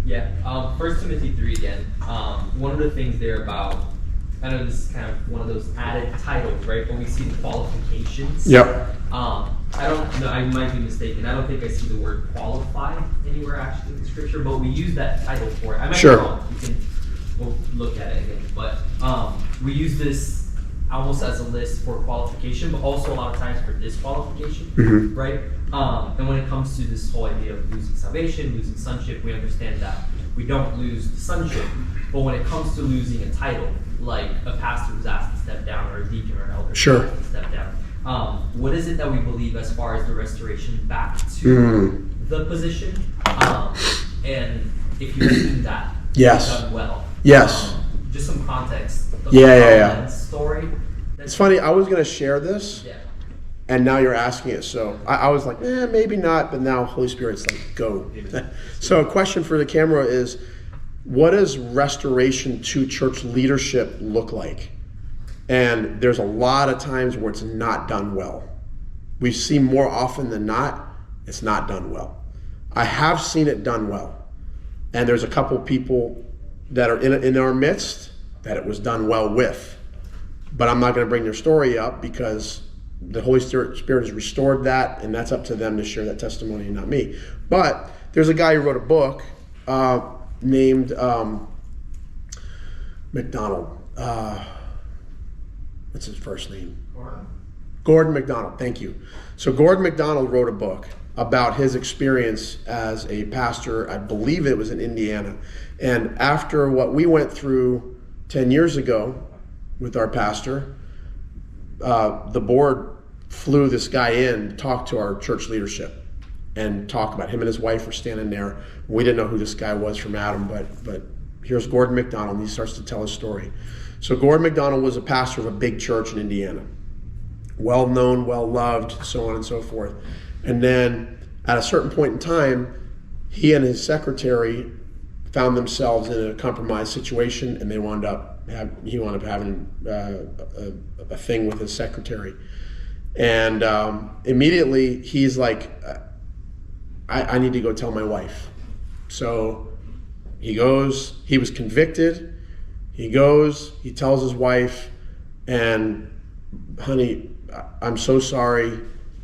Yeah, 1 Timothy 3 again. One of the things there about, I know this is kind of one of those added titles, right? When we see the qualifications. Yep. I don't know, I might be mistaken. I don't think I see the word qualified anywhere actually in Scripture, but we use that title for it. I might be wrong. We'll look at it again. But we use this almost as a list for qualification, but also a lot of times for disqualification, right? And when it comes to this whole idea of losing salvation, losing sonship, we understand that we don't lose the sonship, but when it comes to losing a title, like a pastor who's asked to step down, or a deacon or an elder who's asked to step down, what is it that we believe as far as the restoration back to the position? And if you've seen that done well. Yes. Just some context of the story. It's funny, I was going to share this, and now you're asking it. So I was like, maybe not, but now Holy Spirit's like, go. So a question for the camera is, what does restoration to church leadership look like? And there's a lot of times where it's not done well. We see more often than not, it's not done well. I have seen it done well. And there's a couple people that are in our midst that it was done well with. But I'm not going to bring their story up because the Holy Spirit has restored that, and that's up to them to share that testimony and not me. But there's a guy who wrote a book named McDonald. What's his first name? Gordon MacDonald, thank you. So Gordon MacDonald wrote a book about his experience as a pastor, I believe it was in Indiana. And after what we went through 10 years ago with our pastor, the board flew this guy in to talk to our church leadership and talk about him and his wife were standing there. We didn't know who this guy was from Adam, but here's Gordon MacDonald, and he starts to tell his story. So Gordon MacDonald was a pastor of a big church in Indiana. Well known, well loved, so on and so forth. And then at a certain point in time, he and his secretary found themselves in a compromised situation, and he wound up having a thing with his secretary. And immediately he's like, I need to go tell my wife. So he goes, he was convicted. He goes, he tells his wife, and honey, I'm so sorry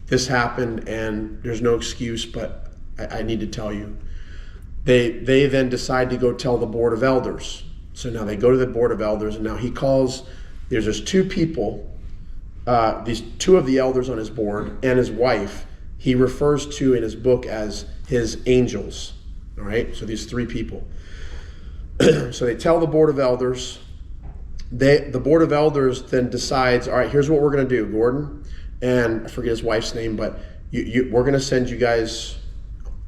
this happened, and there's no excuse, but I need to tell you. They then decide to go tell the board of elders. So now they go to the board of elders, and now he calls, there's just two people, these two of the elders on his board and his wife, he refers to in his book as his angels. All right, so these three people. So they tell the board of elders. The board of elders then decides, all right, here's what we're going to do, Gordon, and I forget his wife's name, but we're going to send you guys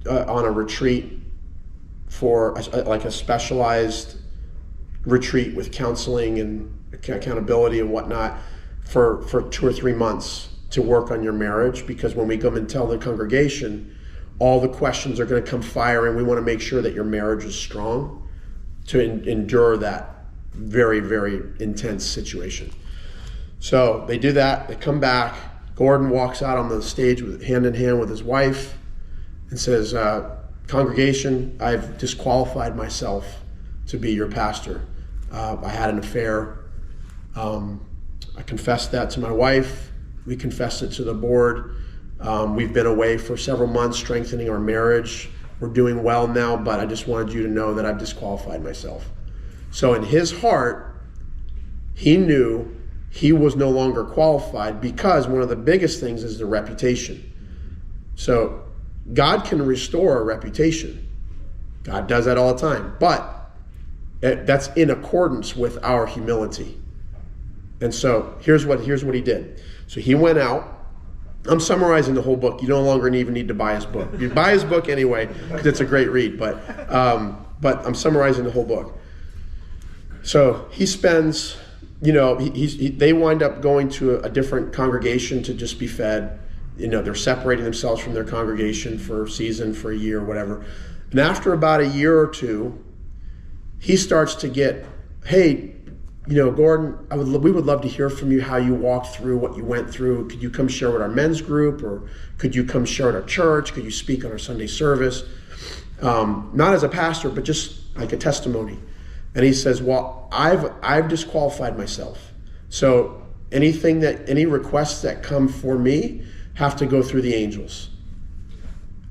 on a retreat for like a specialized retreat with counseling and accountability and whatnot for 2 or 3 months to work on your marriage, because when we come and tell the congregation, all the questions are going to come firing. We want to make sure that your marriage is strong to endure that very, very intense situation. So they do that. They come back. Gordon walks out on the stage with hand in hand with his wife and says, congregation, I've disqualified myself to be your pastor. I had an affair. I confessed that to my wife. We confessed it to the board. We've been away for several months strengthening our marriage. We're doing well now, but I just wanted you to know that I've disqualified myself. So in his heart, he knew he was no longer qualified, because one of the biggest things is the reputation. So God can restore a reputation. God does that all the time, but that's in accordance with our humility. And so here's what he did. So he went out. I'm summarizing the whole book. You no longer even need to buy his book. You buy his book anyway because it's a great read. But I'm summarizing the whole book. So he spends, they wind up going to a different congregation to just be fed. They're separating themselves from their congregation for a season, for a year, whatever. And after about a year or two, he starts to get, hey, Gordon, we would love to hear from you, how you walked through what you went through. Could you come share with our men's group, or could you come share at our church? Could you speak on our Sunday service? not as a pastor, but just like a testimony. And he says, well, I've disqualified myself. So any requests that come for me have to go through the angels.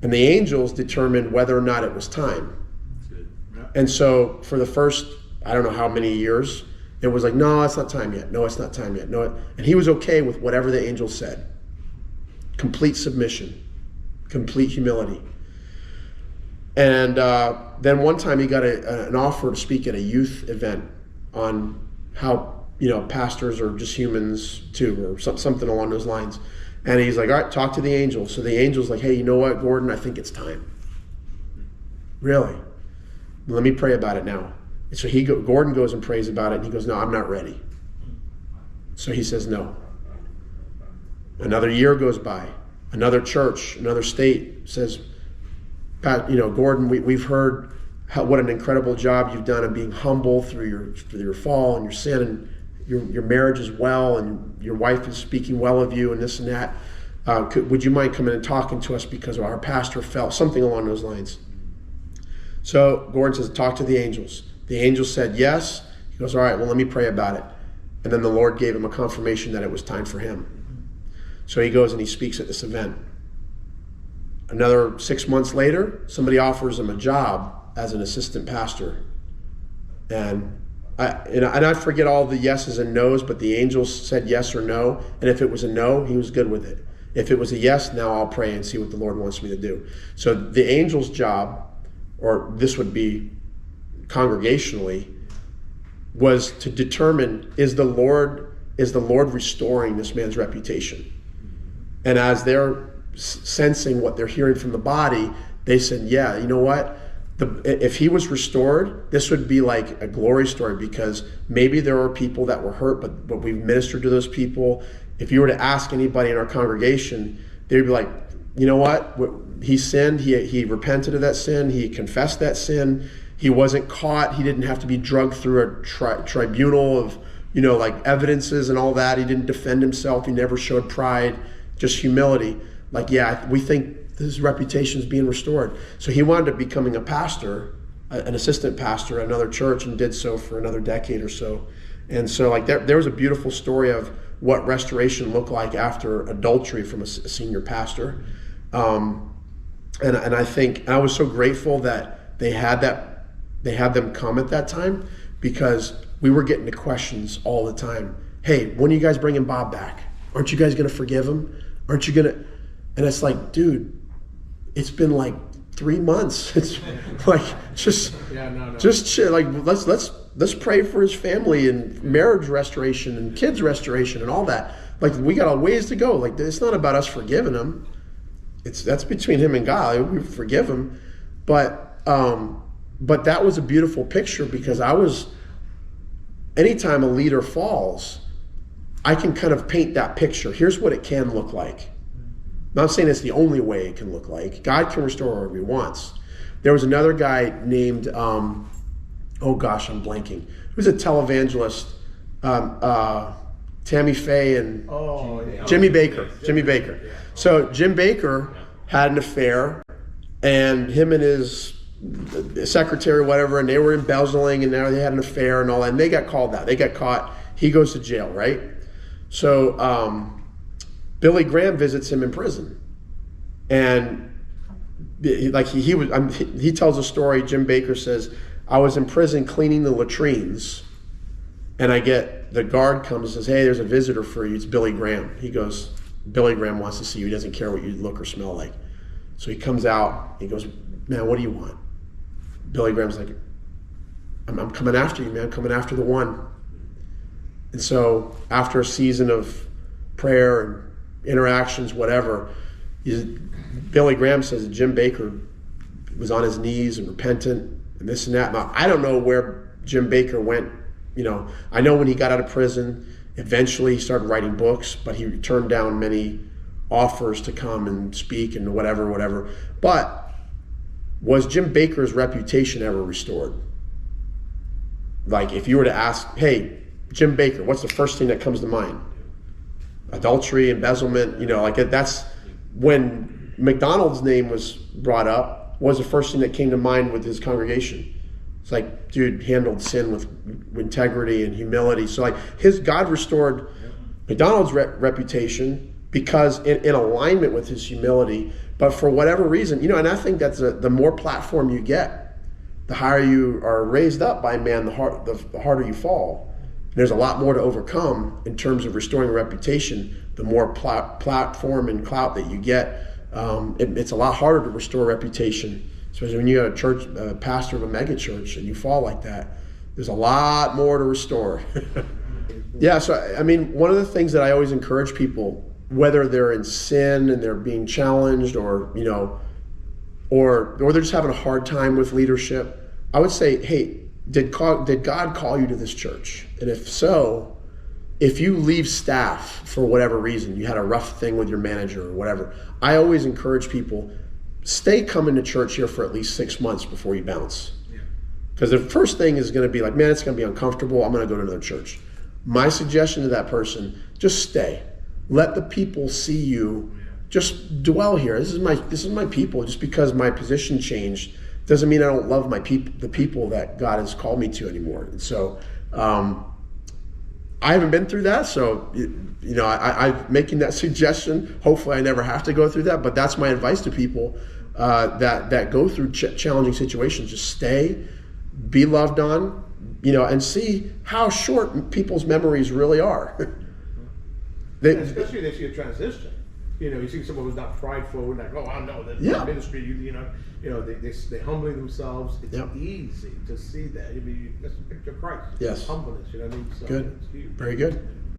And the angels determined whether or not it was time. That's good. Yeah. And so for the first, I don't know how many years, it was like, no, it's not time yet. No, it's not time yet. No, and he was okay with whatever the angels said. Complete submission, complete humility. And then one time he got an offer to speak at a youth event on how, pastors are just humans too, or something along those lines. And he's like, all right, talk to the angels. So the angel's like, hey, you know what, Gordon, I think it's time. Really? Let me pray about it now. And so Gordon goes and prays about it, and he goes, no, I'm not ready. So he says no. Another year goes by. Another church, another state says, Gordon, we've heard what an incredible job you've done of being humble through your fall and your sin, and your marriage is well, and your wife is speaking well of you, and this and that. Would you mind coming and talking to us because our pastor felt something along those lines? So Gordon says, talk to the angels. The angels said yes. He goes, all right, well, let me pray about it. And then the Lord gave him a confirmation that it was time for him. So he goes and he speaks at this event. Another 6 months later, somebody offers him a job as an assistant pastor. And I forget all the yeses and nos, but the angels said yes or no. And if it was a no, he was good with it. If it was a yes, now I'll pray and see what the Lord wants me to do. So the angel's job, or this would be congregationally, was to determine, is the Lord restoring this man's reputation? And as they're sensing what they're hearing from the body, they said, yeah, you know what? If he was restored, this would be like a glory story, because maybe there are people that were hurt, but we've ministered to those people. If you were to ask anybody in our congregation, they'd be like, you know what? He sinned. He repented of that sin. He confessed that sin. He wasn't caught. He didn't have to be drugged through a tribunal of, like evidences and all that. He didn't defend himself. He never showed pride, just humility. Like, yeah, we think his reputation is being restored. So he wound up becoming a pastor, an assistant pastor at another church, and did so for another decade or so. And so like there was a beautiful story of what restoration looked like after adultery from a senior pastor. And I think I was so grateful that they had them come at that time, because we were getting the questions all the time. Hey, when are you guys bringing Bob back? Aren't you guys going to forgive him? Aren't you going to? And it's like, dude, it's been like 3 months. It's like, just shit. Like, let's pray for his family and marriage restoration and kids restoration and all that. Like, we got a ways to go. Like, it's not about us forgiving him. That's between him and God. We forgive him. But that was a beautiful picture, because anytime a leader falls, I can kind of paint that picture. Here's what it can look like. I'm not saying it's the only way it can look like. God can restore whatever he wants. There was another guy named, I'm blanking. He was a televangelist, Tammy Faye and Jimmy Baker. Jimmy Baker. So Jim Baker had an affair, and him and his secretary, whatever, and they were embezzling, and now they had an affair and all that, and they got called out. They got caught. He goes to jail, right? So Billy Graham visits him in prison, and he tells a story. Jim Baker says, I was in prison cleaning the latrines, and the guard comes and says, hey, there's a visitor for you. It's Billy Graham. He goes, Billy Graham wants to see you. He doesn't care what you look or smell like. So he comes out. He goes, man, what do you want? Billy Graham's like, I'm coming after you, man. I'm coming after the one. And so after a season of prayer and interactions, whatever, Billy Graham says that Jim Baker was on his knees and repentant and this and that. Now, I don't know where Jim Baker went. I know when he got out of prison, eventually he started writing books, but he turned down many offers to come and speak and whatever. But was Jim Baker's reputation ever restored? Like, if you were to ask, hey, Jim Baker, what's the first thing that comes to mind? Adultery, embezzlement, that's when McDonald's name was brought up. what was the first thing that came to mind with his congregation? It's like, dude handled sin with integrity and humility. So like God restored McDonald's reputation because in alignment with his humility. But for whatever reason, and I think that's the more platform you get, the higher you are raised up by man, the harder you fall. There's a lot more to overcome in terms of restoring a reputation. The more platform and clout that you get, it's a lot harder to restore reputation. Especially when you're a pastor of a mega church and you fall like that, there's a lot more to restore. Yeah, so I mean, one of the things that I always encourage people, whether they're in sin and they're being challenged, or or they're just having a hard time with leadership, I would say, hey, did God call you to this church? And if so, if you leave staff for whatever reason, you had a rough thing with your manager or whatever, I always encourage people, stay coming to church here for at least 6 months before you bounce. Because the first thing is going to be like, man, it's going to be uncomfortable. I'm going to go to another church. My suggestion to that person, just stay. Let the people see you. Just dwell here. This is my people. Just because my position changed doesn't mean I don't love the people that God has called me to anymore. And so I haven't been through that, so I'm making that suggestion. Hopefully I never have to go through that, but that's my advice to people that go through challenging situations. Just stay, be loved on, and see how short people's memories really are. Especially if they see a transition. You see someone who's not prideful, and like, oh, I know that ministry. They humbling themselves. It's easy to see that. That's a picture of Christ. Yes. Humbleness. You know what I mean? So good. Very good.